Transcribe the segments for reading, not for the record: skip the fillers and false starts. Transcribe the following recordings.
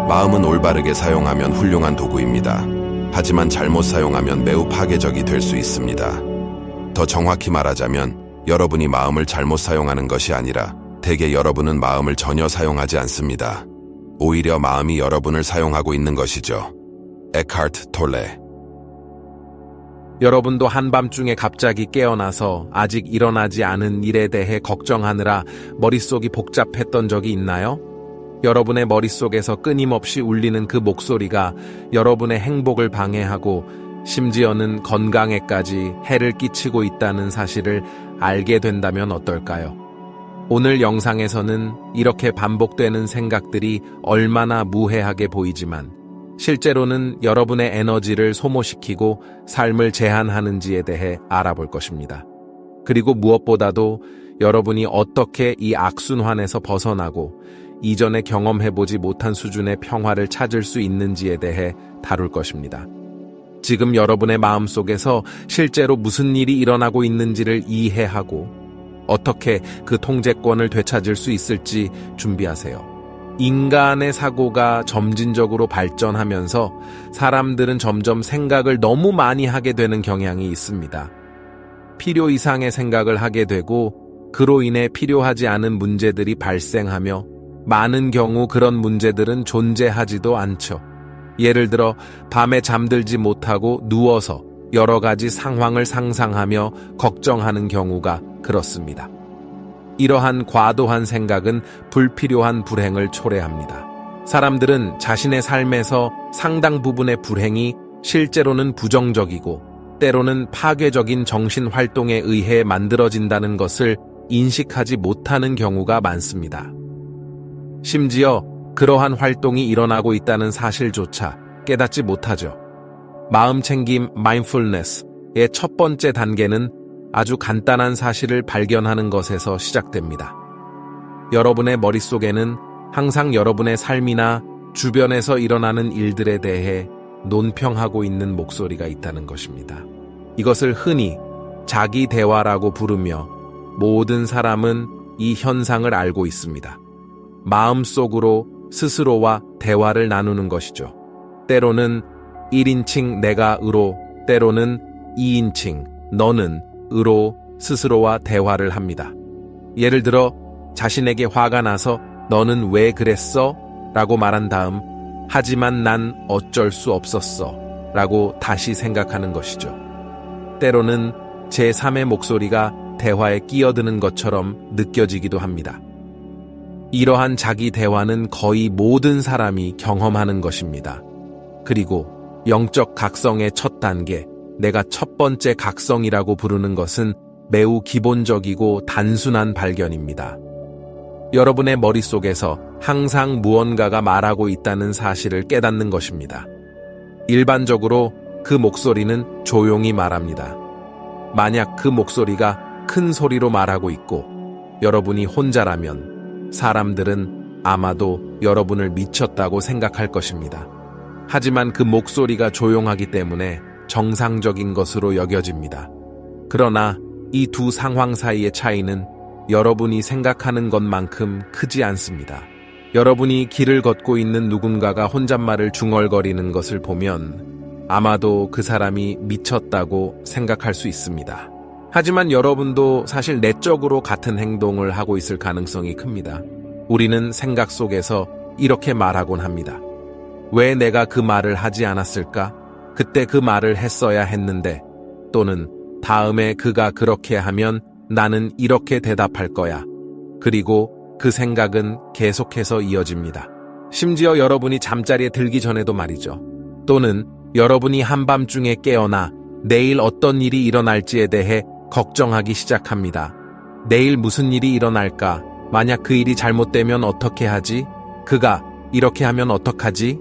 마음은 올바르게 사용하면 훌륭한 도구입니다. 하지만 잘못 사용하면 매우 파괴적이 될 수 있습니다. 더 정확히 말하자면 여러분이 마음을 잘못 사용하는 것이 아니라 대개 여러분은 마음을 전혀 사용하지 않습니다. 오히려 마음이 여러분을 사용하고 있는 것이죠. 에카르트 톨레. 여러분도 한밤중에 갑자기 깨어나서 아직 일어나지 않은 일에 대해 걱정하느라 머릿속이 복잡했던 적이 있나요? 여러분의 머릿속에서 끊임없이 울리는 그 목소리가 여러분의 행복을 방해하고 심지어는 건강에까지 해를 끼치고 있다는 사실을 알게 된다면 어떨까요? 오늘 영상에서는 이렇게 반복되는 생각들이 얼마나 무해하게 보이지만 실제로는 여러분의 에너지를 소모시키고 삶을 제한하는지에 대해 알아볼 것입니다. 그리고 무엇보다도 여러분이 어떻게 이 악순환에서 벗어나고 이전에 경험해보지 못한 수준의 평화를 찾을 수 있는지에 대해 다룰 것입니다. 지금 여러분의 마음속에서 실제로 무슨 일이 일어나고 있는지를 이해하고 어떻게 그 통제권을 되찾을 수 있을지 준비하세요. 인간의 사고가 점진적으로 발전하면서 사람들은 점점 생각을 너무 많이 하게 되는 경향이 있습니다. 필요 이상의 생각을 하게 되고 그로 인해 필요하지 않은 문제들이 발생하며 많은 경우 그런 문제들은 존재하지도 않죠. 예를 들어 밤에 잠들지 못하고 누워서 여러 가지 상황을 상상하며 걱정하는 경우가 그렇습니다. 이러한 과도한 생각은 불필요한 불행을 초래합니다. 사람들은 자신의 삶에서 상당 부분의 불행이 실제로는 부정적이고 때로는 파괴적인 정신활동에 의해 만들어진다는 것을 인식하지 못하는 경우가 많습니다. 심지어 그러한 활동이 일어나고 있다는 사실조차 깨닫지 못하죠. 마음챙김 마인드풀니스의 첫 번째 단계는 아주 간단한 사실을 발견하는 것에서 시작됩니다. 여러분의 머릿속에는 항상 여러분의 삶이나 주변에서 일어나는 일들에 대해 논평하고 있는 목소리가 있다는 것입니다. 이것을 흔히 자기 대화라고 부르며 모든 사람은 이 현상을 알고 있습니다. 마음속으로 스스로와 대화를 나누는 것이죠. 때로는 1인칭 내가 으로, 때로는 2인칭 너는 으로 스스로와 대화를 합니다. 예를 들어 자신에게 화가 나서 너는 왜 그랬어? 라고 말한 다음 하지만 난 어쩔 수 없었어 라고 다시 생각하는 것이죠. 때로는 제3의 목소리가 대화에 끼어드는 것처럼 느껴지기도 합니다. 이러한 자기 대화는 거의 모든 사람이 경험하는 것입니다. 그리고 영적 각성의 첫 단계, 내가 첫 번째 각성이라고 부르는 것은 매우 기본적이고 단순한 발견입니다. 여러분의 머릿속에서 항상 무언가가 말하고 있다는 사실을 깨닫는 것입니다. 일반적으로 그 목소리는 조용히 말합니다. 만약 그 목소리가 큰 소리로 말하고 있고 여러분이 혼자라면 사람들은 아마도 여러분을 미쳤다고 생각할 것입니다. 하지만 그 목소리가 조용하기 때문에 정상적인 것으로 여겨집니다. 그러나 이 두 상황 사이의 차이는 여러분이 생각하는 것만큼 크지 않습니다. 여러분이 길을 걷고 있는 누군가가 혼잣말을 중얼거리는 것을 보면 아마도 그 사람이 미쳤다고 생각할 수 있습니다. 하지만 여러분도 사실 내적으로 같은 행동을 하고 있을 가능성이 큽니다. 우리는 생각 속에서 이렇게 말하곤 합니다. 왜 내가 그 말을 하지 않았을까? 그때 그 말을 했어야 했는데, 또는 다음에 그가 그렇게 하면 나는 이렇게 대답할 거야. 그리고 그 생각은 계속해서 이어집니다. 심지어 여러분이 잠자리에 들기 전에도 말이죠. 또는 여러분이 한밤중에 깨어나 내일 어떤 일이 일어날지에 대해 걱정하기 시작합니다. 내일 무슨 일이 일어날까? 만약 그 일이 잘못되면 어떻게 하지? 그가 이렇게 하면 어떡하지?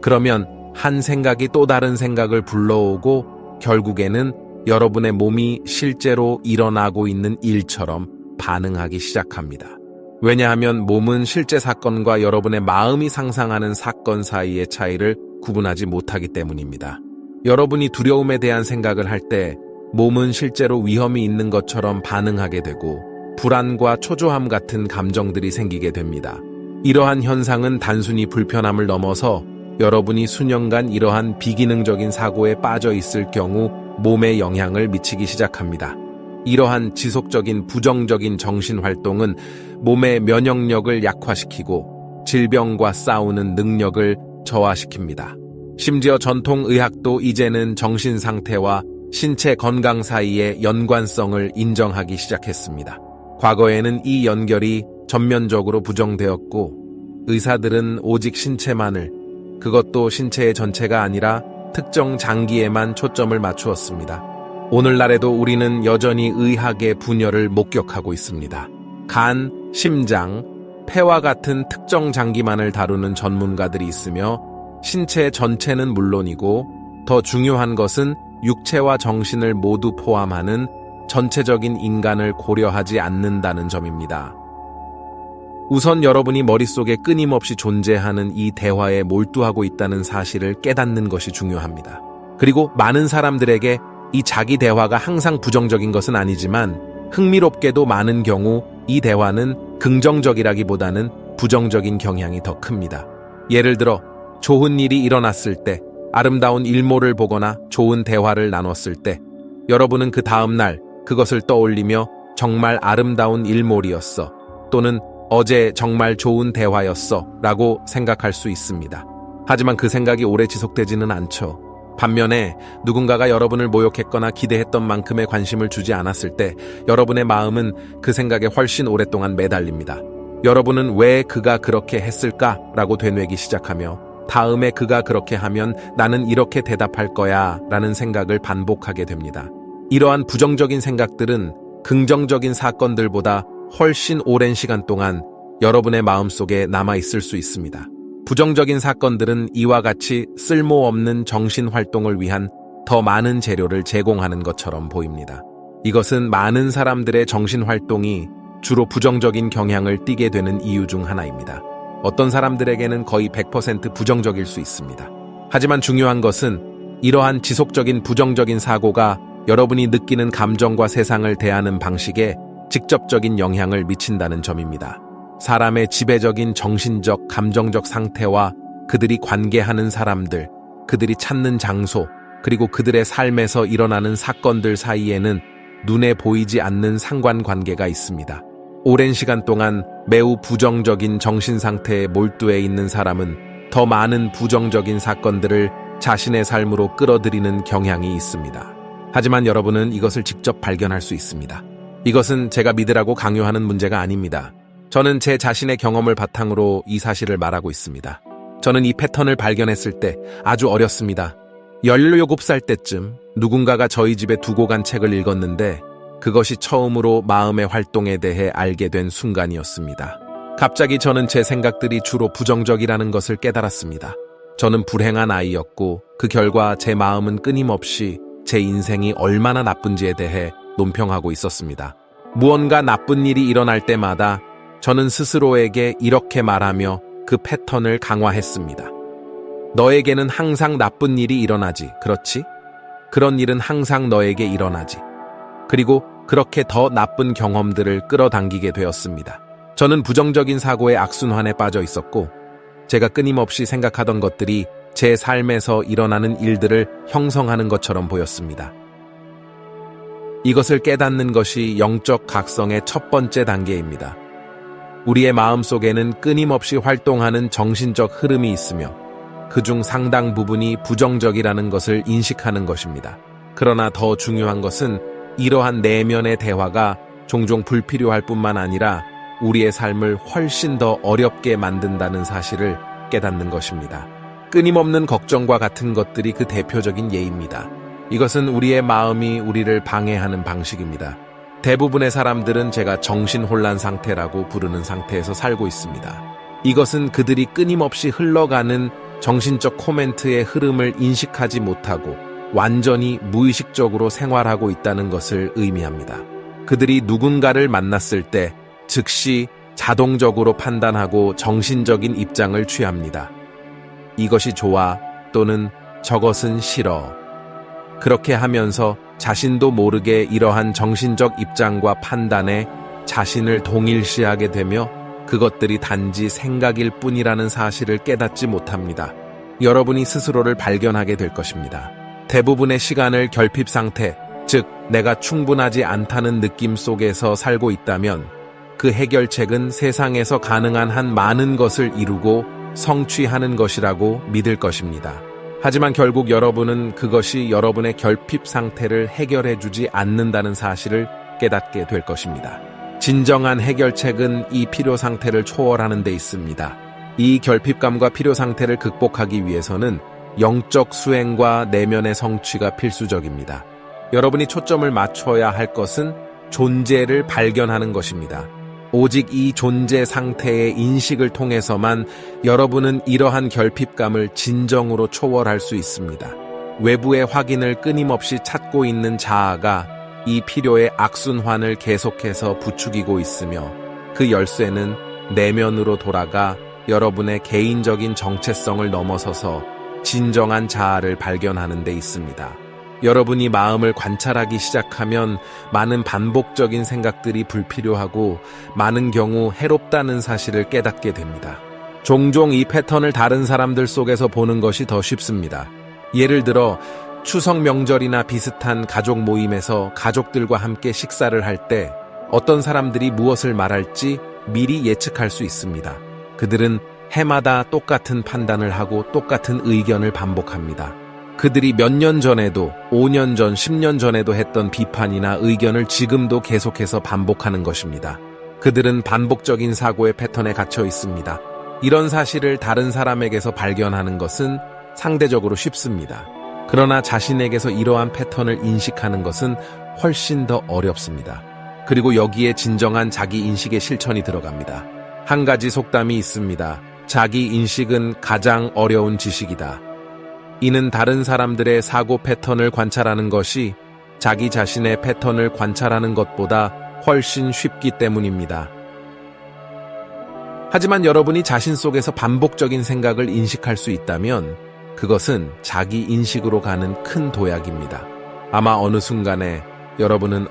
그러면 한 생각이 또 다른 생각을 불러오고 결국에는 여러분의 몸이 실제로 일어나고 있는 일처럼 반응하기 시작합니다. 왜냐하면 몸은 실제 사건과 여러분의 마음이 상상하는 사건 사이의 차이를 구분하지 못하기 때문입니다. 여러분이 두려움에 대한 생각을 할 때 몸은 실제로 위험이 있는 것처럼 반응하게 되고 불안과 초조함 같은 감정들이 생기게 됩니다. 이러한 현상은 단순히 불편함을 넘어서 여러분이 수년간 이러한 비기능적인 사고에 빠져 있을 경우 몸에 영향을 미치기 시작합니다. 이러한 지속적인 부정적인 정신활동은 몸의 면역력을 약화시키고 질병과 싸우는 능력을 저하시킵니다. 심지어 전통의학도 이제는 정신상태와 신체 건강 사이의 연관성을 인정하기 시작했습니다. 과거에는 이 연결이 전면적으로 부정되었고 의사들은 오직 신체만을, 그것도 신체의 전체가 아니라 특정 장기에만 초점을 맞추었습니다. 오늘날에도 우리는 여전히 의학의 분열을 목격하고 있습니다. 간, 심장, 폐와 같은 특정 장기만을 다루는 전문가들이 있으며 신체 전체는 물론이고 더 중요한 것은 육체와 정신을 모두 포함하는 전체적인 인간을 고려하지 않는다는 점입니다. 우선 여러분이 머릿속에 끊임없이 존재하는 이 대화에 몰두하고 있다는 사실을 깨닫는 것이 중요합니다. 그리고 많은 사람들에게 이 자기 대화가 항상 부정적인 것은 아니지만 흥미롭게도 많은 경우 이 대화는 긍정적이라기보다는 부정적인 경향이 더 큽니다. 예를 들어 좋은 일이 일어났을 때, 아름다운 일몰을 보거나 좋은 대화를 나눴을 때 여러분은 그 다음 날 그것을 떠올리며 정말 아름다운 일몰이었어 또는 어제 정말 좋은 대화였어 라고 생각할 수 있습니다. 하지만 그 생각이 오래 지속되지는 않죠. 반면에 누군가가 여러분을 모욕했거나 기대했던 만큼의 관심을 주지 않았을 때 여러분의 마음은 그 생각에 훨씬 오랫동안 매달립니다. 여러분은 왜 그가 그렇게 했을까? 라고 되뇌기 시작하며 다음에 그가 그렇게 하면 나는 이렇게 대답할 거야 라는 생각을 반복하게 됩니다. 이러한 부정적인 생각들은 긍정적인 사건들보다 훨씬 오랜 시간 동안 여러분의 마음속에 남아있을 수 있습니다. 부정적인 사건들은 이와 같이 쓸모없는 정신활동을 위한 더 많은 재료를 제공하는 것처럼 보입니다. 이것은 많은 사람들의 정신활동이 주로 부정적인 경향을 띠게 되는 이유 중 하나입니다. 어떤 사람들에게는 거의 100% 부정적일 수 있습니다. 하지만 중요한 것은 이러한 지속적인 부정적인 사고가 여러분이 느끼는 감정과 세상을 대하는 방식에 직접적인 영향을 미친다는 점입니다. 사람의 지배적인 정신적, 감정적 상태와 그들이 관계하는 사람들, 그들이 찾는 장소, 그리고 그들의 삶에서 일어나는 사건들 사이에는 눈에 보이지 않는 상관관계가 있습니다. 오랜 시간 동안 매우 부정적인 정신 상태에 몰두해 있는 사람은 더 많은 부정적인 사건들을 자신의 삶으로 끌어들이는 경향이 있습니다. 하지만 여러분은 이것을 직접 발견할 수 있습니다. 이것은 제가 믿으라고 강요하는 문제가 아닙니다. 저는 제 자신의 경험을 바탕으로 이 사실을 말하고 있습니다. 저는 이 패턴을 발견했을 때 아주 어렸습니다. 17살 때쯤 누군가가 저희 집에 두고 간 책을 읽었는데 그것이 처음으로 마음의 활동에 대해 알게 된 순간이었습니다. 갑자기 저는 제 생각들이 주로 부정적이라는 것을 깨달았습니다. 저는 불행한 아이였고 그 결과 제 마음은 끊임없이 제 인생이 얼마나 나쁜지에 대해 논평하고 있었습니다. 무언가 나쁜 일이 일어날 때마다 저는 스스로에게 이렇게 말하며 그 패턴을 강화했습니다. 너에게는 항상 나쁜 일이 일어나지, 그렇지? 그런 일은 항상 너에게 일어나지. 그리고 그렇게 더 나쁜 경험들을 끌어당기게 되었습니다. 저는 부정적인 사고의 악순환에 빠져 있었고 제가 끊임없이 생각하던 것들이 제 삶에서 일어나는 일들을 형성하는 것처럼 보였습니다. 이것을 깨닫는 것이 영적 각성의 첫 번째 단계입니다. 우리의 마음속에는 끊임없이 활동하는 정신적 흐름이 있으며 그중 상당 부분이 부정적이라는 것을 인식하는 것입니다. 그러나 더 중요한 것은 이러한 내면의 대화가 종종 불필요할 뿐만 아니라 우리의 삶을 훨씬 더 어렵게 만든다는 사실을 깨닫는 것입니다. 끊임없는 걱정과 같은 것들이 그 대표적인 예입니다. 이것은 우리의 마음이 우리를 방해하는 방식입니다. 대부분의 사람들은 제가 정신혼란 상태라고 부르는 상태에서 살고 있습니다. 이것은 그들이 끊임없이 흘러가는 정신적 코멘트의 흐름을 인식하지 못하고 완전히 무의식적으로 생활하고 있다는 것을 의미합니다. 그들이 누군가를 만났을 때 즉시 자동적으로 판단하고 정신적인 입장을 취합니다. 이것이 좋아 또는 저것은 싫어. 그렇게 하면서 자신도 모르게 이러한 정신적 입장과 판단에 자신을 동일시하게 되며 그것들이 단지 생각일 뿐이라는 사실을 깨닫지 못합니다. 여러분이 스스로를 발견하게 될 것입니다. 대부분의 시간을 결핍 상태, 즉 내가 충분하지 않다는 느낌 속에서 살고 있다면 그 해결책은 세상에서 가능한 한 많은 것을 이루고 성취하는 것이라고 믿을 것입니다. 하지만 결국 여러분은 그것이 여러분의 결핍 상태를 해결해주지 않는다는 사실을 깨닫게 될 것입니다. 진정한 해결책은 이 필요 상태를 초월하는 데 있습니다. 이 결핍감과 필요 상태를 극복하기 위해서는 영적 수행과 내면의 성취가 필수적입니다. 여러분이 초점을 맞춰야 할 것은 존재를 발견하는 것입니다. 오직 이 존재 상태의 인식을 통해서만 여러분은 이러한 결핍감을 진정으로 초월할 수 있습니다. 외부의 확인을 끊임없이 찾고 있는 자아가 이 필요의 악순환을 계속해서 부추기고 있으며 그 열쇠는 내면으로 돌아가 여러분의 개인적인 정체성을 넘어서서 진정한 자아를 발견하는 데 있습니다. 여러분이 마음을 관찰하기 시작하면 많은 반복적인 생각들이 불필요하고 많은 경우 해롭다는 사실을 깨닫게 됩니다. 종종 이 패턴을 다른 사람들 속에서 보는 것이 더 쉽습니다. 예를 들어 추석 명절이나 비슷한 가족 모임에서 가족들과 함께 식사를 할 때 어떤 사람들이 무엇을 말할지 미리 예측할 수 있습니다. 그들은 해마다 똑같은 판단을 하고 똑같은 의견을 반복합니다. 그들이 몇 년 전에도, 5년 전, 10년 전에도 했던 비판이나 의견을 지금도 계속해서 반복하는 것입니다. 그들은 반복적인 사고의 패턴에 갇혀 있습니다. 이런 사실을 다른 사람에게서 발견하는 것은 상대적으로 쉽습니다. 그러나 자신에게서 이러한 패턴을 인식하는 것은 훨씬 더 어렵습니다. 그리고 여기에 진정한 자기 인식의 실천이 들어갑니다. 한 가지 속담이 있습니다. 자기 인식은 가장 어려운 지식이다. 이는 다른 사람들의 사고 패턴을 관찰하는 것이 자기 자신의 패턴을 관찰하는 것보다 훨씬 쉽기 때문입니다. 하지만 여러분이 자신 속에서 반복적인 생각을 인식할 수 있다면 그것은 자기 인식으로 가는 큰 도약입니다. 아마 어느 순간에 여러분은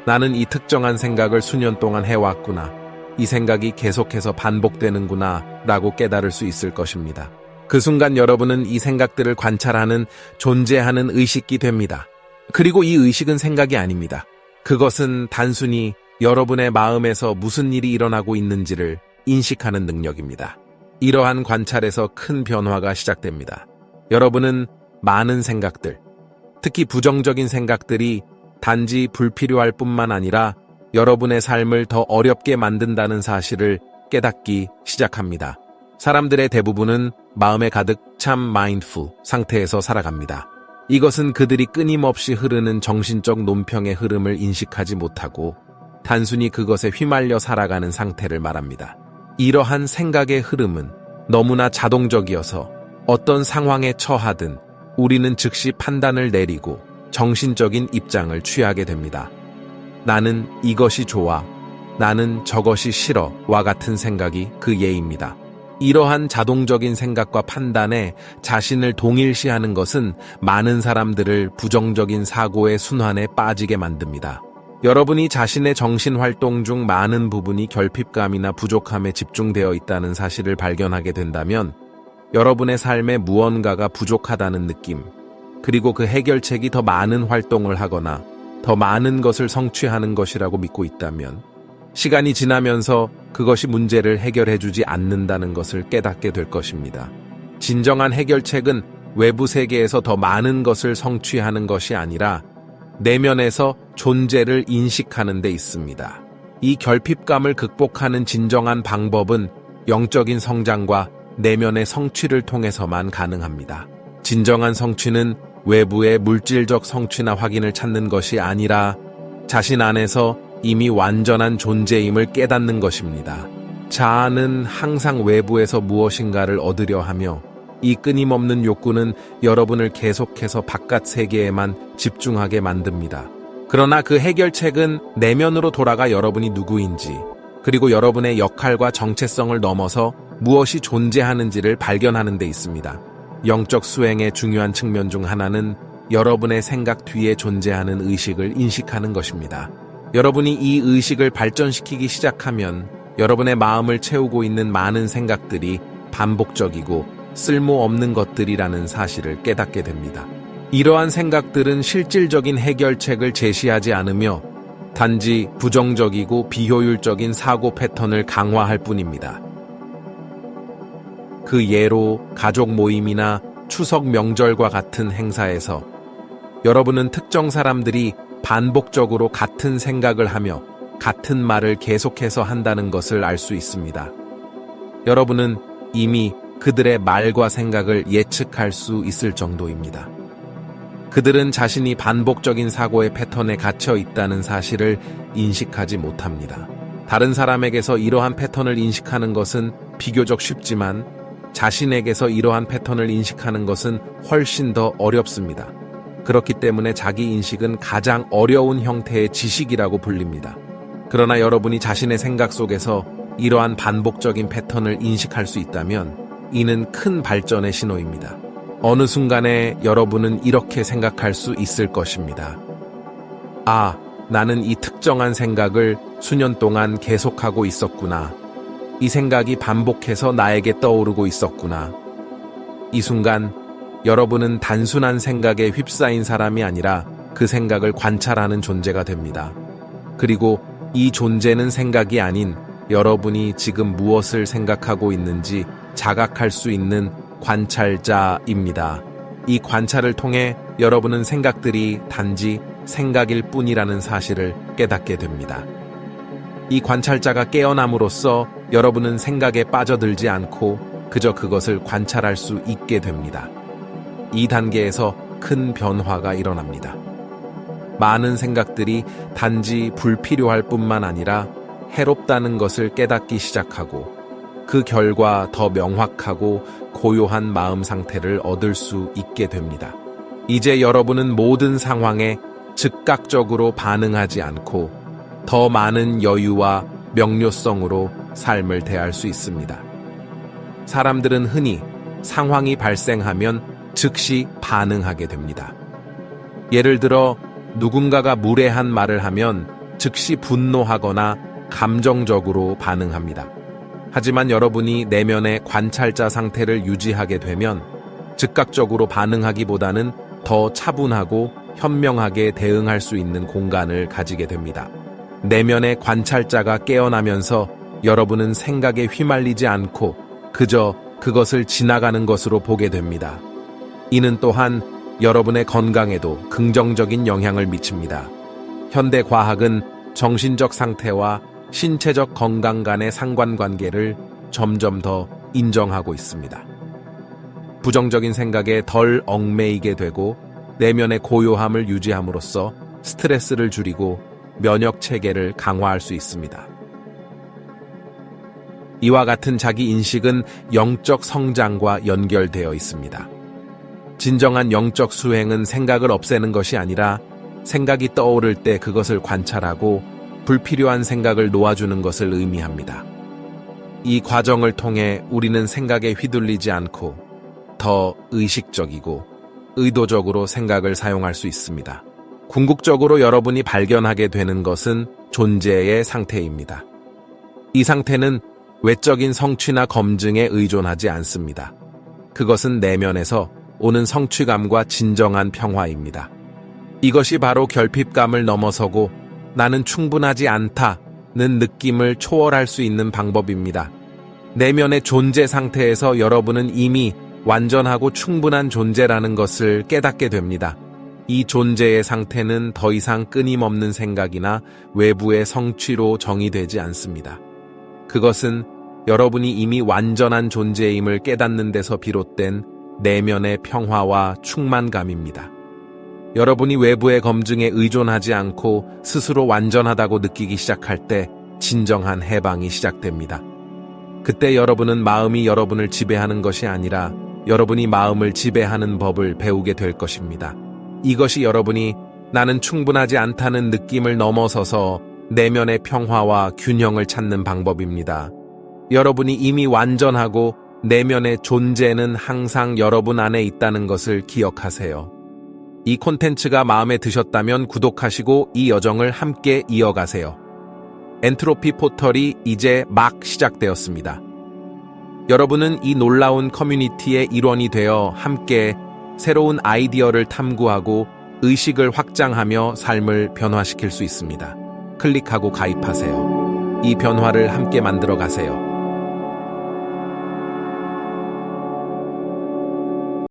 나는 이 특정한 생각을 수년 동안 해왔구나. 이 생각이 계속해서 반복되는구나 라고 깨달을 수 있을 것입니다. 그 순간 여러분은 이 생각들을 관찰하는 존재하는 의식이 됩니다. 그리고 이 의식은 생각이 아닙니다. 그것은 단순히 여러분의 마음에서 무슨 일이 일어나고 있는지를 인식하는 능력입니다. 이러한 관찰에서 큰 변화가 시작됩니다. 여러분은 많은 생각들, 특히 부정적인 생각들이 단지 불필요할 뿐만 아니라 여러분의 삶을 더 어렵게 만든다는 사실을 깨닫기 시작합니다. 사람들의 대부분은 마음에 가득 참 마인드풀 상태에서 살아갑니다. 이것은 그들이 끊임없이 흐르는 정신적 논평의 흐름을 인식하지 못하고 단순히 그것에 휘말려 살아가는 상태를 말합니다. 이러한 생각의 흐름은 너무나 자동적이어서 어떤 상황에 처하든 우리는 즉시 판단을 내리고 정신적인 입장을 취하게 됩니다. 나는 이것이 좋아, 나는 저것이 싫어와 같은 생각이 그 예입니다. 이러한 자동적인 생각과 판단에 자신을 동일시하는 것은 많은 사람들을 부정적인 사고의 순환에 빠지게 만듭니다. 여러분이 자신의 정신활동 중 많은 부분이 결핍감이나 부족함에 집중되어 있다는 사실을 발견하게 된다면 여러분의 삶에 무언가가 부족하다는 느낌, 그리고 그 해결책이 더 많은 활동을 하거나 더 많은 것을 성취하는 것이라고 믿고 있다면 시간이 지나면서 그것이 문제를 해결해주지 않는다는 것을 깨닫게 될 것입니다. 진정한 해결책은 외부 세계에서 더 많은 것을 성취하는 것이 아니라 내면에서 존재를 인식하는 데 있습니다. 이 결핍감을 극복하는 진정한 방법은 영적인 성장과 내면의 성취를 통해서만 가능합니다. 진정한 성취는 외부의 물질적 성취나 확인을 찾는 것이 아니라 자신 안에서 이미 완전한 존재임을 깨닫는 것입니다. 자아는 항상 외부에서 무엇인가를 얻으려 하며 이 끊임없는 욕구는 여러분을 계속해서 바깥 세계에만 집중하게 만듭니다. 그러나 그 해결책은 내면으로 돌아가 여러분이 누구인지, 그리고 여러분의 역할과 정체성을 넘어서 무엇이 존재하는지를 발견하는 데 있습니다. 영적 수행의 중요한 측면 중 하나는 여러분의 생각 뒤에 존재하는 의식을 인식하는 것입니다. 여러분이 이 의식을 발전시키기 시작하면 여러분의 마음을 채우고 있는 많은 생각들이 반복적이고 쓸모없는 것들이라는 사실을 깨닫게 됩니다. 이러한 생각들은 실질적인 해결책을 제시하지 않으며 단지 부정적이고 비효율적인 사고 패턴을 강화할 뿐입니다. 그 예로 가족 모임이나 추석 명절과 같은 행사에서 여러분은 특정 사람들이 반복적으로 같은 생각을 하며 같은 말을 계속해서 한다는 것을 알 수 있습니다. 여러분은 이미 그들의 말과 생각을 예측할 수 있을 정도입니다. 그들은 자신이 반복적인 사고의 패턴에 갇혀 있다는 사실을 인식하지 못합니다. 다른 사람에게서 이러한 패턴을 인식하는 것은 비교적 쉽지만 자신에게서 이러한 패턴을 인식하는 것은 훨씬 더 어렵습니다. 그렇기 때문에 자기 인식은 가장 어려운 형태의 지식이라고 불립니다. 그러나 여러분이 자신의 생각 속에서 이러한 반복적인 패턴을 인식할 수 있다면 이는 큰 발전의 신호입니다. 어느 순간에 여러분은 이렇게 생각할 수 있을 것입니다. 아, 나는 이 특정한 생각을 수년 동안 계속하고 있었구나. 이 생각이 반복해서 나에게 떠오르고 있었구나. 이 순간 여러분은 단순한 생각에 휩싸인 사람이 아니라 그 생각을 관찰하는 존재가 됩니다. 그리고 이 존재는 생각이 아닌 여러분이 지금 무엇을 생각하고 있는지 자각할 수 있는 관찰자입니다. 이 관찰을 통해 여러분은 생각들이 단지 생각일 뿐이라는 사실을 깨닫게 됩니다. 이 관찰자가 깨어남으로써 여러분은 생각에 빠져들지 않고 그저 그것을 관찰할 수 있게 됩니다. 이 단계에서 큰 변화가 일어납니다. 많은 생각들이 단지 불필요할 뿐만 아니라 해롭다는 것을 깨닫기 시작하고 그 결과 더 명확하고 고요한 마음 상태를 얻을 수 있게 됩니다. 이제 여러분은 모든 상황에 즉각적으로 반응하지 않고 더 많은 여유와 명료성으로 삶을 대할 수 있습니다. 사람들은 흔히 상황이 발생하면 즉시 반응하게 됩니다. 예를 들어 누군가가 무례한 말을 하면 즉시 분노하거나 감정적으로 반응합니다. 하지만 여러분이 내면의 관찰자 상태를 유지하게 되면 즉각적으로 반응하기보다는 더 차분하고 현명하게 대응할 수 있는 공간을 가지게 됩니다. 내면의 관찰자가 깨어나면서 여러분은 생각에 휘말리지 않고 그저 그것을 지나가는 것으로 보게 됩니다. 이는 또한 여러분의 건강에도 긍정적인 영향을 미칩니다. 현대 과학은 정신적 상태와 신체적 건강 간의 상관관계를 점점 더 인정하고 있습니다. 부정적인 생각에 덜 얽매이게 되고 내면의 고요함을 유지함으로써 스트레스를 줄이고 면역 체계를 강화할 수 있습니다. 이와 같은 자기 인식은 영적 성장과 연결되어 있습니다. 진정한 영적 수행은 생각을 없애는 것이 아니라 생각이 떠오를 때 그것을 관찰하고 불필요한 생각을 놓아주는 것을 의미합니다. 이 과정을 통해 우리는 생각에 휘둘리지 않고 더 의식적이고 의도적으로 생각을 사용할 수 있습니다. 궁극적으로 여러분이 발견하게 되는 것은 존재의 상태입니다. 이 상태는 외적인 성취나 검증에 의존하지 않습니다. 그것은 내면에서 오는 성취감과 진정한 평화입니다. 이것이 바로 결핍감을 넘어서고 나는 충분하지 않다는 느낌을 초월할 수 있는 방법입니다. 내면의 존재 상태에서 여러분은 이미 완전하고 충분한 존재라는 것을 깨닫게 됩니다. 이 존재의 상태는 더 이상 끊임없는 생각이나 외부의 성취로 정의되지 않습니다. 그것은 여러분이 이미 완전한 존재임을 깨닫는 데서 비롯된 내면의 평화와 충만감입니다. 여러분이 외부의 검증에 의존하지 않고 스스로 완전하다고 느끼기 시작할 때 진정한 해방이 시작됩니다. 그때 여러분은 마음이 여러분을 지배하는 것이 아니라 여러분이 마음을 지배하는 법을 배우게 될 것입니다. 이것이 여러분이 나는 충분하지 않다는 느낌을 넘어서서 내면의 평화와 균형을 찾는 방법입니다. 여러분이 이미 완전하고 내면의 존재는 항상 여러분 안에 있다는 것을 기억하세요. 이 콘텐츠가 마음에 드셨다면 구독하시고 이 여정을 함께 이어가세요. 엔트로피 포털이 이제 막 시작되었습니다. 여러분은 이 놀라운 커뮤니티의 일원이 되어 함께 새로운 아이디어를 탐구하고 의식을 확장하며 삶을 변화시킬 수 있습니다. 클릭하고 가입하세요. 이 변화를 함께 만들어 가세요.